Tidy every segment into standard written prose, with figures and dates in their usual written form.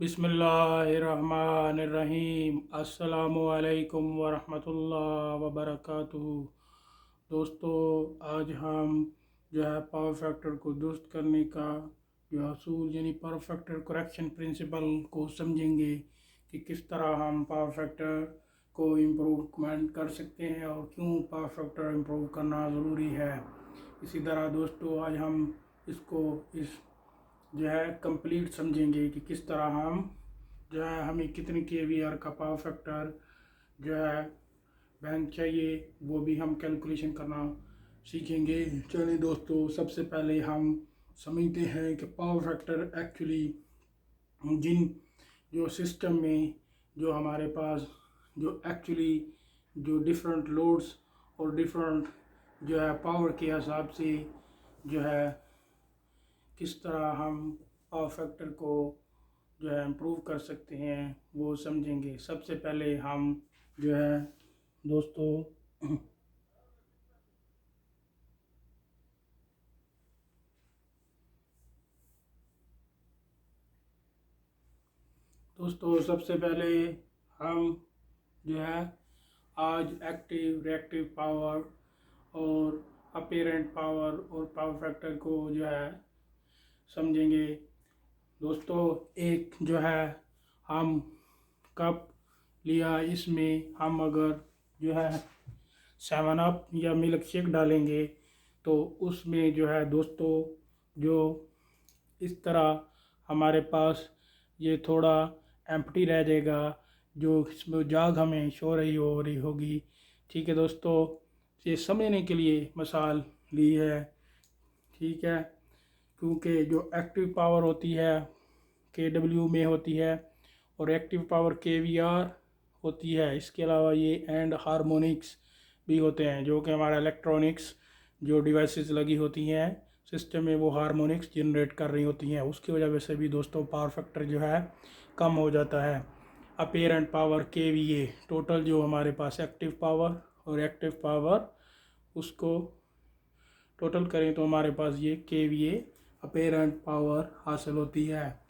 बिस्मिल्लाहिर्रहमानिर्रहीम। अस्सलामुअलैकुम वरहमतुल्लाह वबरकातुहू। दोस्तों, आज हम जो है पावर फैक्टर को दुरुस्त करने का जो असूल यानी पावर फैक्टर करेक्शन प्रिंसिपल को समझेंगे कि किस तरह हम पावर फैक्टर को इम्प्रूवमेंट कर सकते हैं और क्यों पावर फैक्टर इम्प्रूव करना ज़रूरी है। इसी तरह दोस्तों, आज हम इसको इस जो है कंप्लीट समझेंगे कि किस तरह हम जो है हमें कितनी केवीआर का पावर फैक्टर जो है बैंक चाहिए, वो भी हम कैलकुलेशन करना सीखेंगे। चलिए दोस्तों, सबसे पहले हम समझते हैं कि पावर फैक्टर एक्चुअली जिन जो सिस्टम में जो हमारे पास जो एक्चुअली जो डिफरेंट लोड्स और डिफरेंट जो है पावर के हिसाब से जो है किस तरह हम पावर फैक्टर को जो है इम्प्रूव कर सकते हैं वो समझेंगे। सबसे पहले हम जो है दोस्तों सबसे पहले हम जो है आज एक्टिव रिएक्टिव पावर और अपेरेंट पावर और पावर फैक्टर को जो है समझेंगे। दोस्तों, एक जो है हम कप लिया, इसमें हम अगर जो है 7 अप या मिल्क शेक डालेंगे तो उसमें जो है दोस्तों जो इस तरह हमारे पास ये थोड़ा एम्प्टी रह जाएगा, जो इसमें जाग हमें शो रही होगी। ठीक है दोस्तों, ये समझने के लिए मिसाल ली है। ठीक है, क्योंकि जो एक्टिव पावर होती है KW में होती है और एक्टिव पावर KVR होती है। इसके अलावा ये एंड हार्मोनिक्स भी होते हैं, जो कि हमारा इलेक्ट्रॉनिक्स जो डिवाइसेस लगी होती हैं सिस्टम में, वो हार्मोनिक्स जनरेट कर रही होती हैं। उसकी वजह से भी दोस्तों पावर फैक्टर जो है कम हो जाता है। अपेरेंट पावर KVA, टोटल जो हमारे पास एक्टिव पावर और एक्टिव पावर उसको टोटल करें तो हमारे पास ये KVA अपेरेंट पावर हासिल होती है।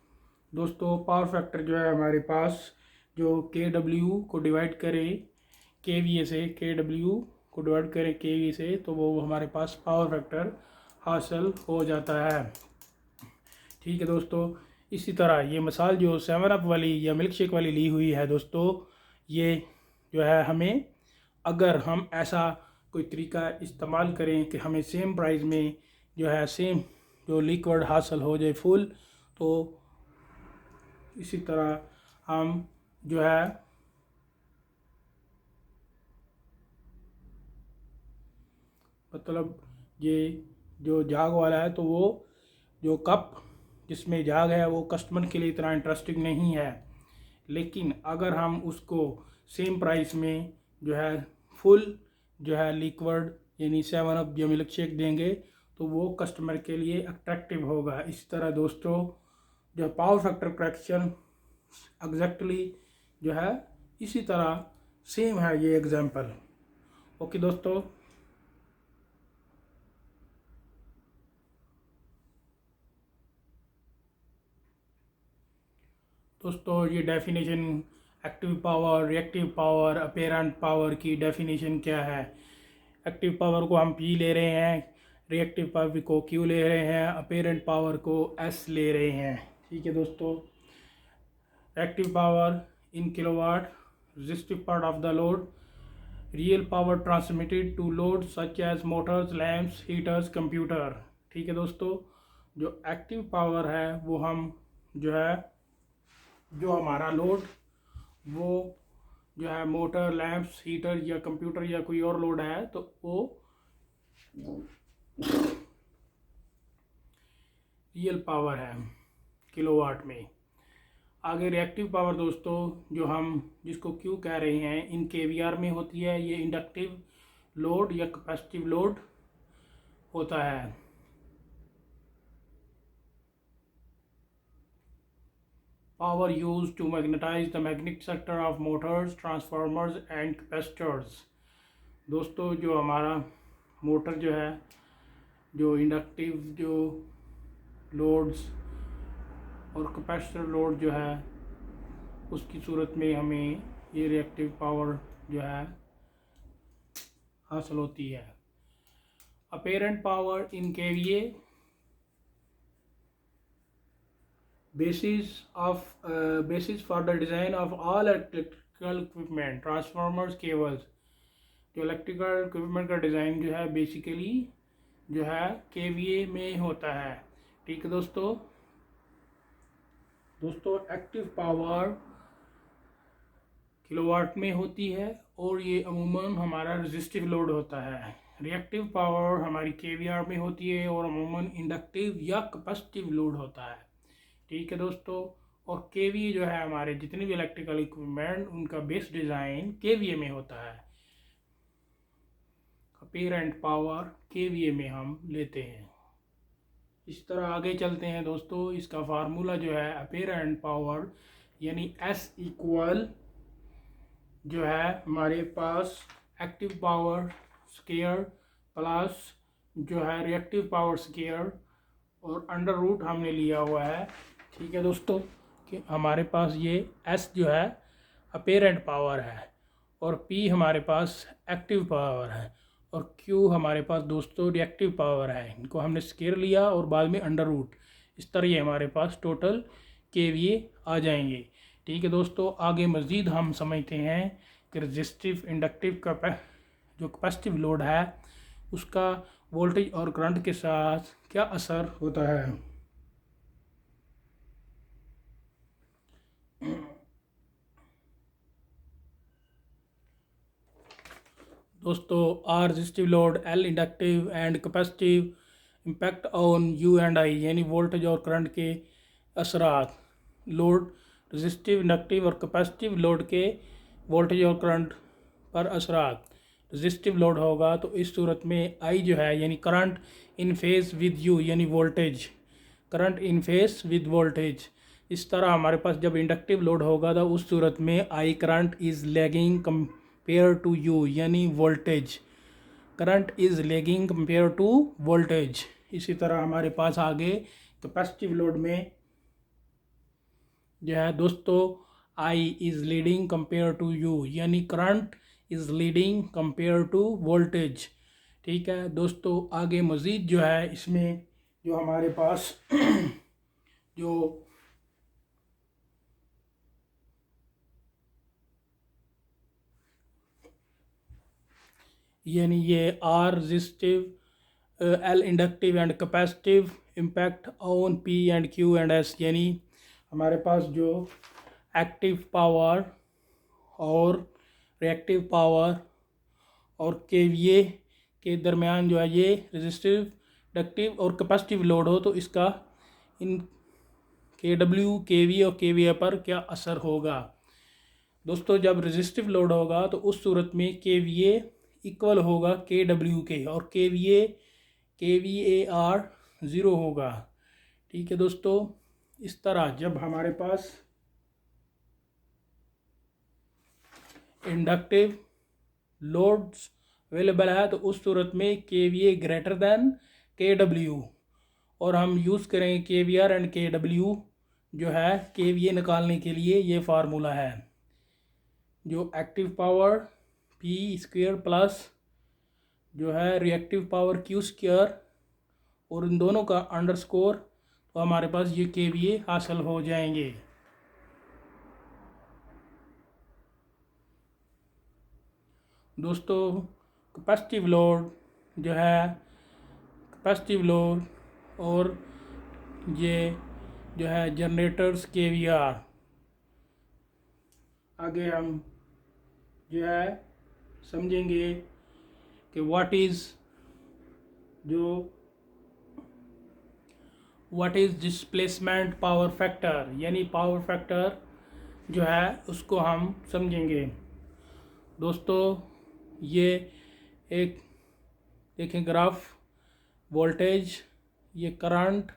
दोस्तों, पावर फैक्टर जो है हमारे पास जो KW को डिवाइड करें KVA से, KW को डिवाइड करें KVA से, तो वो हमारे पास पावर फैक्टर हासिल हो जाता है। ठीक है दोस्तों, इसी तरह ये मिसाल जो 7 अप वाली या मिल्क शेक वाली ली हुई है दोस्तों, ये जो है हमें अगर हम ऐसा कोई तरीका इस्तेमाल करें कि हमें सेम प्राइस में जो है सेम जो लिक्विड हासिल हो जाए फुल, तो इसी तरह हम जो है मतलब ये जो जाग वाला है, तो वो जो कप जिसमें जाग है वो कस्टमर के लिए इतना इंटरेस्टिंग नहीं है। लेकिन अगर हम उसको सेम प्राइस में जो है फुल जो है लिक्विड यानी 7 अप या मिल्क शेक देंगे तो वो कस्टमर के लिए अट्रैक्टिव होगा। इस तरह दोस्तों जो पावर फैक्टर करेक्शन एग्जैक्टली जो है इसी तरह सेम है ये एग्जांपल। ओके दोस्तों, ये definition active power reactive power apparent power की डेफिनेशन क्या है। एक्टिव पावर को हम P ले रहे हैं, रिएक्टिव पावर को Q ले रहे हैं, अपेरेंट पावर को S ले रहे हैं। ठीक है दोस्तों, active power in kilowatt, resistive part of the load, real power transmitted to load such as motors lamps heaters computer. ठीक है दोस्तों, जो एक्टिव पावर है वो हम जो है जो हमारा लोड वो जो है मोटर लैंप्स हीटर या कंप्यूटर या कोई और लोड है तो वो रियल पावर है किलोवाट में। आगे रिएक्टिव पावर दोस्तों जो हम जिसको क्यू कह रहे हैं इन KVR में होती है। ये इंडक्टिव लोड या कैपेसिटिव लोड होता है। Power used to magnetize the magnetic sector of motors, transformers and capacitors। दोस्तों, जो हमारा मोटर जो है जो इंडक्टिव जो लोड्स और कैपेसिटर लोड जो है उसकी सूरत में हमें ये रिएक्टिव पावर जो है हासिल होती है। Apparent power in KVA basis for the design of all electrical equipment, transformers, cables। जो इलेक्ट्रिकल इक्विपमेंट का डिज़ाइन जो है बेसिकली जो है केवीए में होता है। ठीक है दोस्तों एक्टिव पावर किलोवाट में होती है और ये अमूमन हमारा रेजिस्टिव लोड होता है। रिएक्टिव पावर हमारी केवीआर में होती है और अमूमन इंडक्टिव या कैपेसिटिव लोड होता है। ठीक है दोस्तों, और केवीए जो है हमारे जितने भी इलेक्ट्रिकल इक्विपमेंट उनका बेस डिज़ाइन केवीए में होता है। अपेरेंट पावर केवीए में हम लेते हैं। इस तरह आगे चलते हैं दोस्तों। इसका फार्मूला जो है अपेरेंट पावर यानी S इक्वल जो है हमारे पास एक्टिव पावर स्केयर प्लस जो है रिएक्टिव पावर स्केयर और अंडर रूट हमने लिया हुआ है। ठीक है दोस्तों कि हमारे पास ये S जो है अपेरेंट पावर है और P हमारे पास एक्टिव पावर है और Q हमारे पास दोस्तों रिएक्टिव पावर है। इनको हमने स्केयर लिया और बाद में अंडर रूट, इस तरह ये हमारे पास टोटल केवीए आ जाएंगे। ठीक है दोस्तों, आगे मज़ीद हम समझते हैं कि रेजिस्टिव इंडक्टिव का जो कैपेसिटिव लोड है उसका वोल्टेज और करंट के साथ क्या असर होता है। दोस्तों R resistive load, L inductive and capacitive impact on U and I यानी वोल्टेज और करंट के असरात। लोड रेजिस्टिव इंडक्टिव और कैपेसिटिव लोड के वोल्टेज और करंट पर असरात। रेजिस्टिव लोड होगा तो इस सूरत में आई जो है यानी current in phase with U यानी voltage, current in phase with voltage. इस तरह हमारे पास जब इंडक्टिव लोड होगा तो उस सूरत में I current is lagging compare to U यानी voltage, current is lagging compare to voltage. इसी तरह हमारे पास आगे कैपेसिटिव लोड में जो है दोस्तों I is leading compare to U यानी current is leading compare to voltage. ठीक है दोस्तों, आगे मज़ीद जो है इसमें जो हमारे पास जो यानी ये R resistive, L inductive and capacitive impact on P and Q and S यानी हमारे पास जो एक्टिव पावर और रिएक्टिव पावर और केवीए के दरमियान जो है ये रेजिस्टिव इंडक्टिव और कैपेसिटिव लोड हो तो इसका इन केडब्ल्यू केवी और केवीए पर क्या असर होगा। दोस्तों जब रेजिस्टिव लोड होगा तो उस सूरत में केवीए इक्वल होगा केडब्ल्यू के और केवीए आर ज़ीरो होगा। ठीक है दोस्तों, इस तरह जब हमारे पास इंडक्टिव लोड्स अवेलेबल है तो उस सूरत में केवीए ग्रेटर दैन केडब्ल्यू और हम यूज़ करेंगे केवीआर एंड केडब्ल्यू जो है केवीए निकालने के लिए। ये फार्मूला है जो active power P square plus जो है रिएक्टिव पावर क्यू स्क्वायर और इन दोनों का अंडरस्कोर, तो हमारे पास ये केवीए हासिल हो जाएंगे। दोस्तों कैपेसिटिव लोड जो है कैपेसिटिव लोड और ये जो है जनरेटर्स केवीआर, आगे हम जो है समझेंगे कि what is displacement power factor यानी पावर फैक्टर जो है उसको हम समझेंगे। दोस्तों ये एक देखें ग्राफ, वोल्टेज, ये करंट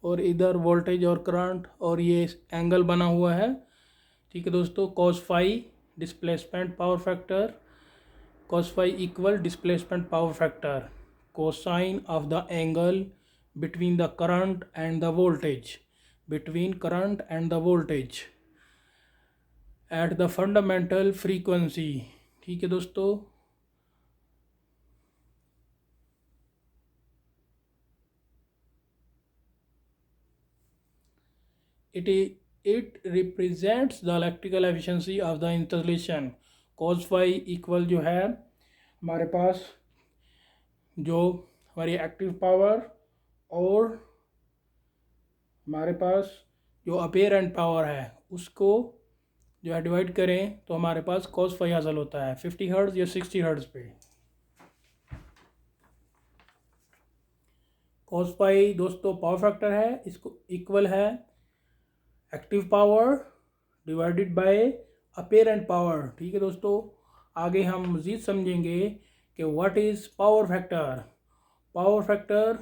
और इधर वोल्टेज और करंट और ये एंगल बना हुआ है। ठीक है दोस्तों, cos phi displacement power factor, cos phi equal displacement power factor, cosine of the angle between the current and the voltage, between current and the voltage. At the fundamental frequency. ठीक है दोस्तों, it represents the electrical efficiency of the installation। cos phi equal जो है हमारे पास जो हमारी active power और हमारे पास जो अपेरेंट पावर है उसको जो है डिवाइड करें तो हमारे पास cos phi हासिल होता है 50 हर्ट्ज़ या 60 हर्ट्ज़ पे। cos phi दोस्तों पावर फैक्टर है, इसको इक्वल है active power divided by apparent power. ठीक है दोस्तों, आगे हम मज़ीद समझेंगे कि what is power factor. Power factor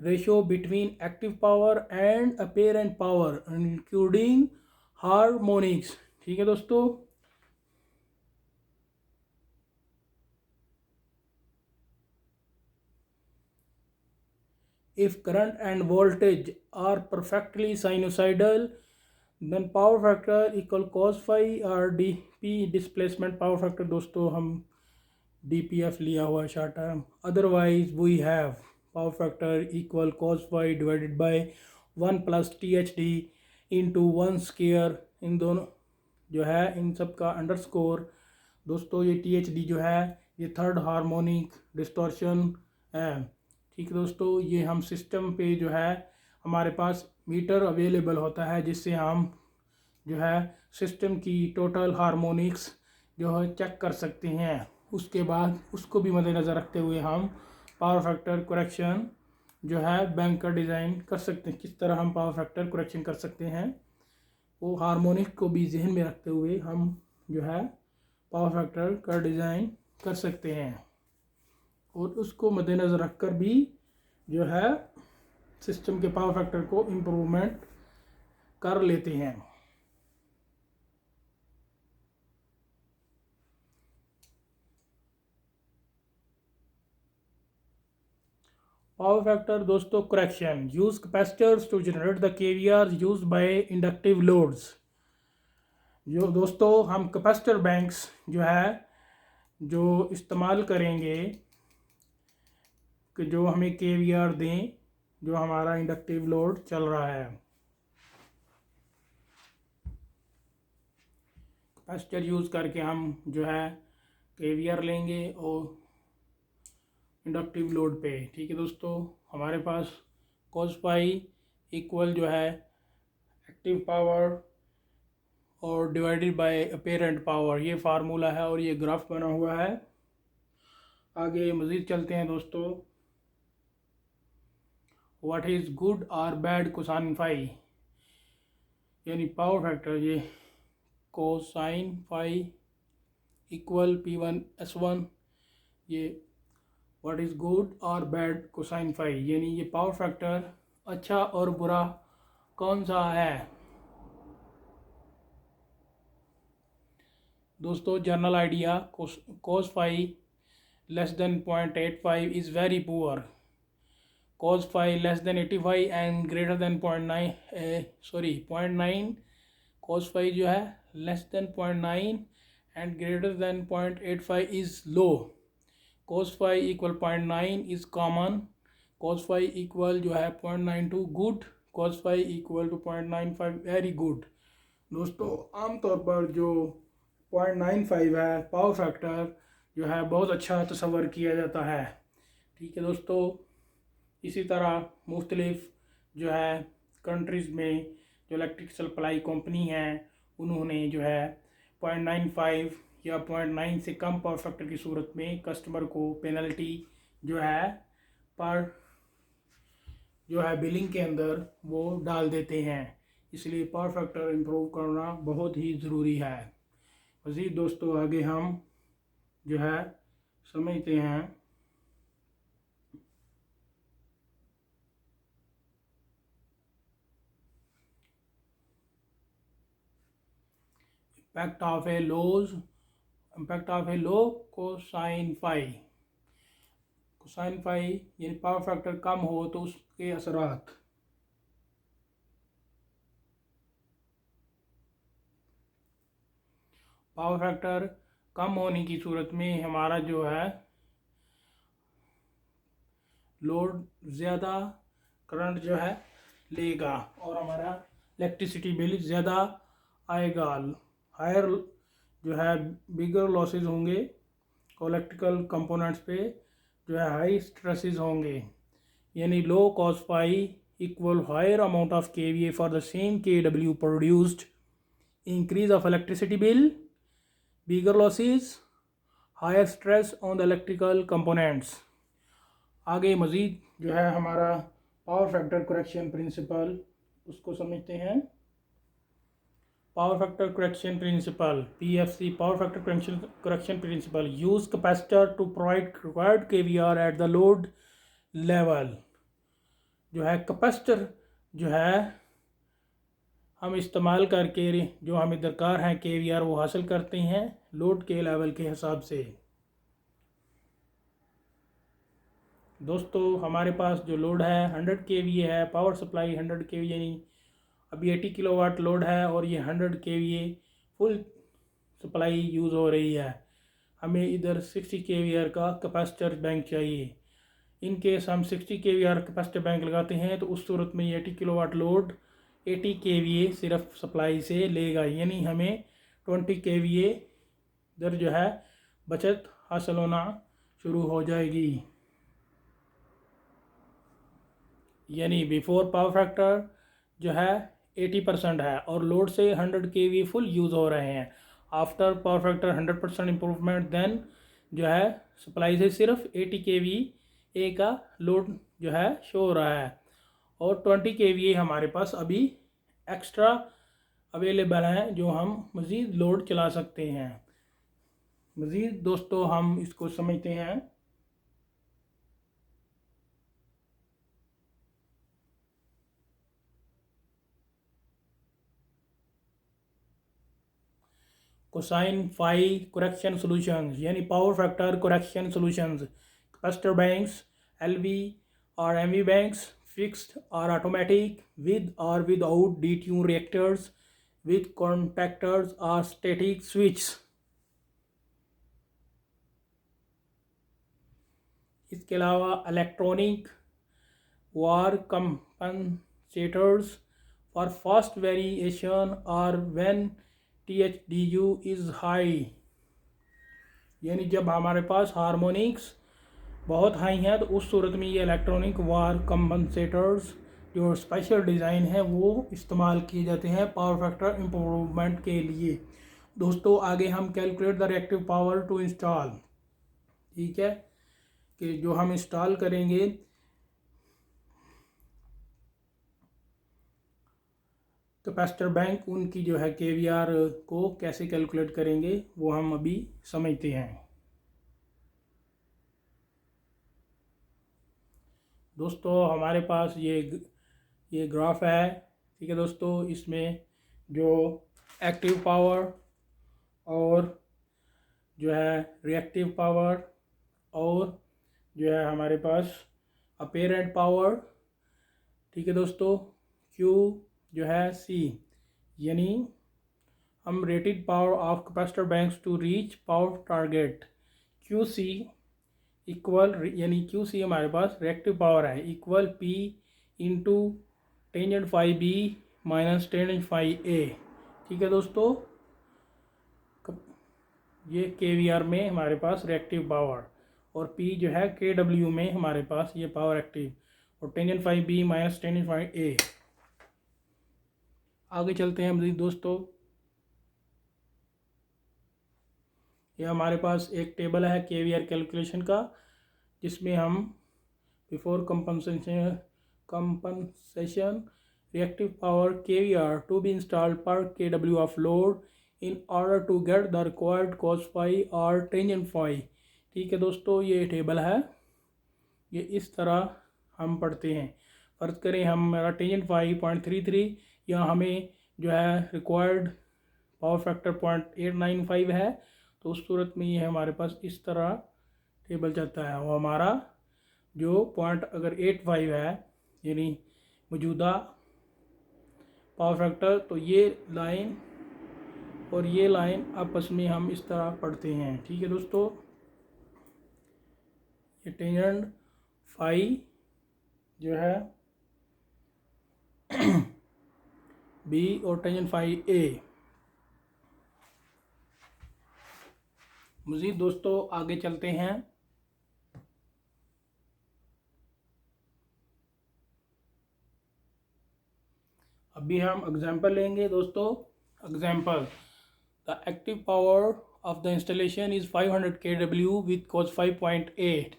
ratio between active power and apparent power including harmonics. ठीक है दोस्तों, if current and voltage are perfectly sinusoidal then power factor equal cos phi or dp displacement power factor। दोस्तों हम dpf लिया हुआ short term, otherwise we have power factor equal cos phi divided by 1 plus THD into 1 square. इन दोनों जो है इन सब का अंडरस्कोर। दोस्तों ये THD जो है ये थर्ड हार्मोनिक डिस्टॉर्शन है। ठीक है दोस्तों, ये हम सिस्टम पे जो है हमारे पास मीटर अवेलेबल होता है जिससे हम जो है सिस्टम की टोटल हार्मोनिक्स जो है चेक कर सकते हैं। उसके बाद उसको भी मद्देनज़र रखते हुए हम पावर फैक्टर करेक्शन जो है बैंक का डिज़ाइन कर सकते हैं। किस तरह हम पावर फैक्टर करेक्शन कर सकते हैं वो हार्मोनिक को भी जहन में रखते हुए हम जो है पावर फैक्टर का डिज़ाइन कर सकते हैं और उसको मद्देनज़र रखकर भी जो है सिस्टम के पावर फैक्टर को इम्प्रूवमेंट कर लेते हैं। पावर फैक्टर दोस्तों correction use capacitors to generate the KVR use by inductive loads. जो दोस्तों हम कैपेसिटर बैंक्स जो है जो इस्तेमाल करेंगे कि जो हमें केवीआर दें जो हमारा इंडक्टिव लोड चल रहा है। कैपेसिटर यूज़ करके हम जो है केवीआर लेंगे और इंडक्टिव लोड पे। ठीक है दोस्तों, हमारे पास cos phi इक्वल जो है एक्टिव पावर और डिवाइडेड बाय अपेरेंट पावर, ये फार्मूला है और ये ग्राफ बना हुआ है। आगे मज़ीद चलते हैं दोस्तों। व्हाट इज़ गुड और बैड कोसाइन फाई, यानी पावर फैक्टर ये कोसाइन फाई इक्वल P1S1। ये व्हाट इज़ गुड और बैड कोसाइन फाई, यानी ये पावर फैक्टर अच्छा और बुरा कौन सा है। दोस्तों general idea cos phi less than 0.85 is very poor, cos phi less than 85 and greater than 0.9 cos phi जो है less than 0.9 and greater than 0.85 is low. cos phi equal 0.9 is common, cos phi equal जो है 0.92 good, cos phi equal to 0.95 very good. दोस्तों आमतौर पर जो 0.95 है power factor जो है बहुत अच्छा तस्वर किया जाता है। ठीक है दोस्तों, इसी तरह मुख्तलिफ जो है कंट्रीज़ में जो इलेक्ट्रिक सप्लाई कंपनी हैं उन्होंने जो है 0.95 या 0.9 से कम पावर फैक्टर की सूरत में कस्टमर को पेनल्टी जो है पर जो है बिलिंग के अंदर वो डाल देते हैं। इसलिए पावर फैक्टर इम्प्रूव करना बहुत ही ज़रूरी है। मज़ीद दोस्तों आगे हम जो है समझते हैं impact of a low cosine phi. Cosine phi यानी पावर फैक्टर कम हो तो उसके असरात। पावर फैक्टर कम होने की सूरत में हमारा जो है लोड ज़्यादा करंट जो है लेगा और हमारा इलेक्ट्रिसिटी बिल ज़्यादा आएगा। हायर जो है बिगर लॉसेज होंगे और इलेक्ट्रिकल कंपोनेंट्स पे जो है हाई स्ट्रेसेस होंगे, यानी low cos phi equal higher amount of KVA for the same KW produced, increase of electricity bill, bigger losses, higher stress on the electrical components. आगे मज़ीद जो है हमारा पावर फैक्टर करेक्शन प्रिंसिपल उसको समझते हैं। Power factor correction principle PFC, power factor correction principle, use capacitor to provide required KVR at the load level. जो है कैपेसिटर जो है हम इस्तेमाल करके जो हमें दरकार है KVR वो हासिल करते हैं लोड के लेवल के हिसाब से। दोस्तों हमारे पास जो लोड है 100 kVA है, पावर सप्लाई 100 kVA यानी अभी 80 किलोवाट लोड है और ये 100 kVA फुल सप्लाई यूज़ हो रही है। हमें इधर 60 kVAr का कैपेसिटर बैंक चाहिए। इन केस हम 60 kVAr कैपेसिटर बैंक लगाते हैं तो उस सूरत में ये 80 किलोवाट लोड 80 kVA सिर्फ सप्लाई से लेगा, यानी हमें 20 kVA इधर जो है बचत हासिल होना शुरू हो जाएगी। यानी बिफोर पावर फैक्टर जो है 80% है और लोड से 100 kVA फुल यूज़ हो रहे हैं। After power factor 100% improvement then जो है सप्लाई से सिर्फ 80 kVA का लोड जो है शो हो रहा है और 20 kVA हमारे पास अभी एक्स्ट्रा अवेलेबल हैं जो हम मज़ीद लोड चला सकते हैं। मज़ीद दोस्तों हम इसको समझते हैं। कोसाइन फाई करेक्शन सॉल्यूशंस यानी power factor correction solutions, capacitor banks LV और MV बैंक्स, फिक्स्ड और ऑटोमेटिक, विद और without detune reactors, with contactors और स्टैटिक स्विच। इसके अलावा electronic var compensators for fast variation और व्हेन THDU इज़ हाई, यानी जब हमारे पास हार्मोनिक्स बहुत हाई हैं तो उस सूरत में ये इलेक्ट्रॉनिक वार कंपनसेटर्स जो स्पेशल डिज़ाइन है वो इस्तेमाल किए जाते हैं पावर फैक्टर इम्प्रूवमेंट के लिए। दोस्तों आगे हम calculate the reactive power to install, ठीक है, कि जो हम इंस्टॉल करेंगे कैपेसिटर बैंक उनकी जो है KVR को कैसे कैलकुलेट करेंगे वो हम अभी समझते हैं। दोस्तों हमारे पास ये ग्राफ है, ठीक है दोस्तों, इसमें जो एक्टिव पावर और जो है रिएक्टिव पावर और जो है हमारे पास अपेरेंट पावर, ठीक है दोस्तों, Q जो है C, यानी हम rated power of capacitor banks to reach power target QC equal, यानी QC हमारे पास रिएक्टिव पावर है, equal P into tangent phi B minus tangent phi A, ठीक है दोस्तों। ये KVR में हमारे पास रिएक्टिव पावर और P जो है KW में हमारे पास ये पावर एक्टिव और tangent phi B minus tangent phi A। आगे चलते हैं मज़ीद दोस्तों। यह हमारे पास एक टेबल है KVR कैलकुलेशन का जिसमें हम before compensation reactive power KVR to be installed per KW of load in order to get the required cos phi और टेंजेंट फाई, ठीक है दोस्तों। ये टेबल है, ये इस तरह हम पढ़ते हैं। फ़र्ज़ करें हमारा टेंजेंट फाई 0.33 या हमें जो है रिक्वायर्ड पावर फैक्टर 0.895 है, तो उस सूरत में ये हमारे पास इस तरह टेबल चलता है। और हमारा जो पॉइंट अगर 85 है यानी मौजूदा पावर फैक्टर, तो ये लाइन और ये लाइन आपस में हम इस तरह पढ़ते हैं। ठीक है दोस्तों, ये टेंजेंट फाई जो है बी और टेंजेंट फाई ए। मज़ीद दोस्तों आगे चलते हैं। अभी हम एग्जांपल लेंगे दोस्तों। Example, the active power of the installation is 500 kW with cos 5.8.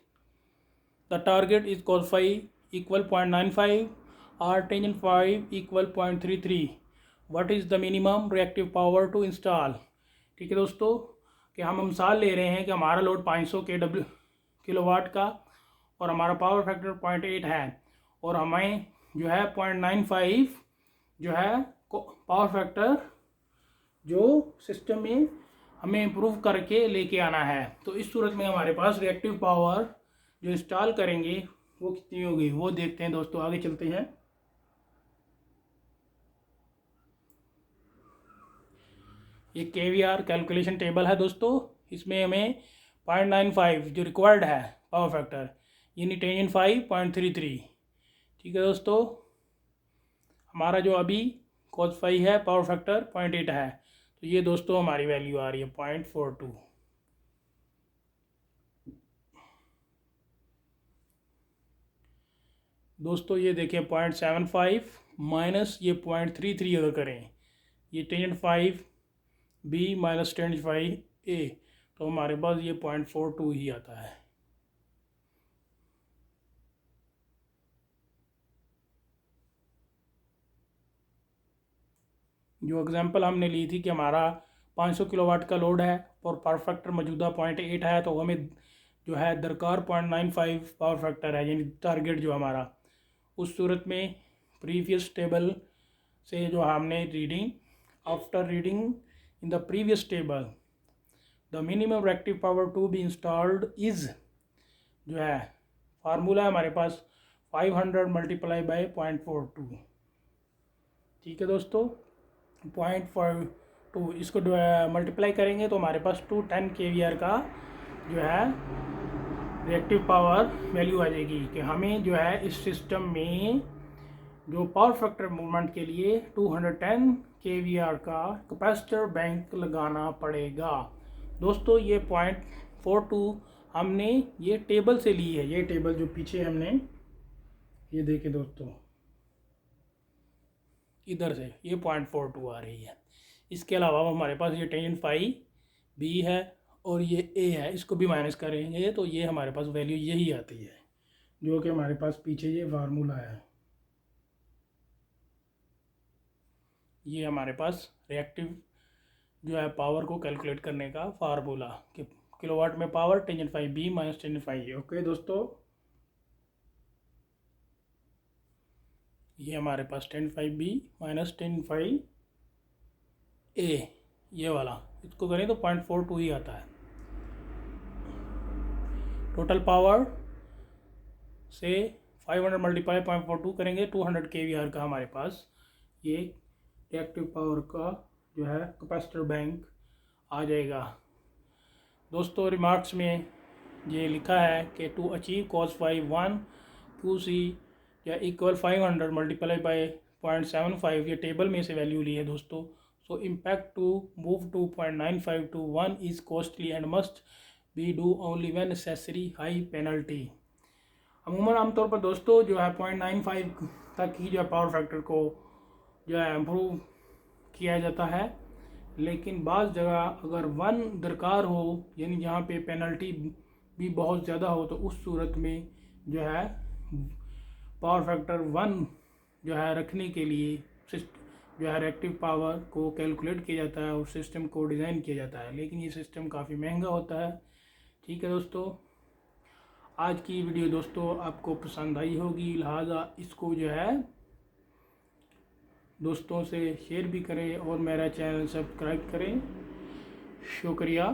The target is cos 5 equal 0.95 or tangent 5 equal 0.33. What is the minimum reactive power to install? ठीक है दोस्तों, कि हम मिसाल ले रहे हैं कि हमारा लोड 500 किलोवाट का और हमारा पावर फैक्टर 0.8 है और हमें जो है 0.95 जो है पावर फैक्टर जो सिस्टम में हमें इम्प्रूव करके लेके आना है। तो इस सूरत में हमारे पास रिएक्टिव पावर जो इंस्टॉल करेंगे वो कितनी होगी वो देखते हैं दोस्तों। आगे चलते हैं। ये KVR कैलकुलेशन टेबल है दोस्तों। इसमें हमें 0.95 जो रिक्वायर्ड है पावर फैक्टर, यानी टेंजेंट 5.33। ठीक है दोस्तों, हमारा जो अभी cos 5 है पावर फैक्टर 0.8 है, तो ये दोस्तों हमारी वैल्यू आ रही है 0.42। दोस्तों ये देखें 0.75 माइनस ये 0.33 अगर करें, ये टेंजेंट 5 बी माइनस टेंजेंट 5 ए, तो हमारे पास ये 0.42 ही आता है। जो एग्जांपल हमने ली थी कि हमारा 500 किलोवाट का लोड है और पावर फैक्टर मौजूदा 0.8 है, तो हमें जो है दरकार 0.95 पावर फैक्टर है, यानी टारगेट जो हमारा। उस सूरत में प्रीवियस टेबल से जो हमने reading, after reading in the previous table the minimum reactive power to be installed is, जो है फार्मूला है हमारे पास 500 मल्टीप्लाई बाई 0.42। ठीक है दोस्तों, 0.42 इसको मल्टीप्लाई करेंगे तो हमारे पास 210 kVR का जो है रिएक्टिव पावर वैल्यू आ जाएगी कि हमें जो है इस सिस्टम में जो पावर फैक्टर मूवमेंट के लिए 210 kVR का कैपेसिटर बैंक लगाना पड़ेगा। दोस्तों ये 0.42 हमने ये टेबल से ली है। ये टेबल जो पीछे हमने ये देखे दोस्तों, इधर से ये 0.42 आ रही है। इसके अलावा हमारे पास ये टेंजेंट 5 बी है और ये ए है, इसको भी माइनस करेंगे तो ये हमारे पास वैल्यू यही आती है, जो कि हमारे पास पीछे ये फार्मूला है। ये हमारे पास रिएक्टिव जो है पावर को कैलकुलेट करने का फार्मूला कि किलोवाट में power tangent 5 B minus tangent 5 A. Okay दोस्तों, ये हमारे पास tangent 5 B minus tangent 5 A, ये वाला इसको करें तो 0.42 ही आता है। टोटल पावर से 500 मल्टीप्लाई 0.42 करेंगे 200 kVR का हमारे पास ये रिएक्टिव पावर का जो है कैपेसिटर बैंक आ जाएगा। दोस्तों रिमार्क्स में ये लिखा है कि टू अचीव cos 5 1 QC या इक्वल 500 मल्टीप्लाई बाई 0.75, ये टेबल में से वैल्यू ली है दोस्तों। So impact to move to 0.95 to 1 is costly and must be do only when necessary high penalty. अमूमन आमतौर पर दोस्तों जो है 0.95 तक ही जो है पावर फैक्टर को जो है इम्प्रूव किया जाता है, लेकिन बाज़ जगह अगर 1 दरकार हो, यानी जहाँ पे पेनल्टी भी बहुत ज़्यादा हो, तो उस सूरत में जो है पावर फैक्टर 1 जो है रखने के लिए जो है रिएक्टिव पावर को कैलकुलेट किया जाता है और सिस्टम को डिज़ाइन किया जाता है, लेकिन ये सिस्टम काफ़ी महंगा होता है। ठीक है दोस्तों, आज की वीडियो दोस्तों आपको पसंद आई होगी, लिहाजा इसको जो है दोस्तों से शेयर भी करें और मेरा चैनल सब्सक्राइब करें। शुक्रिया।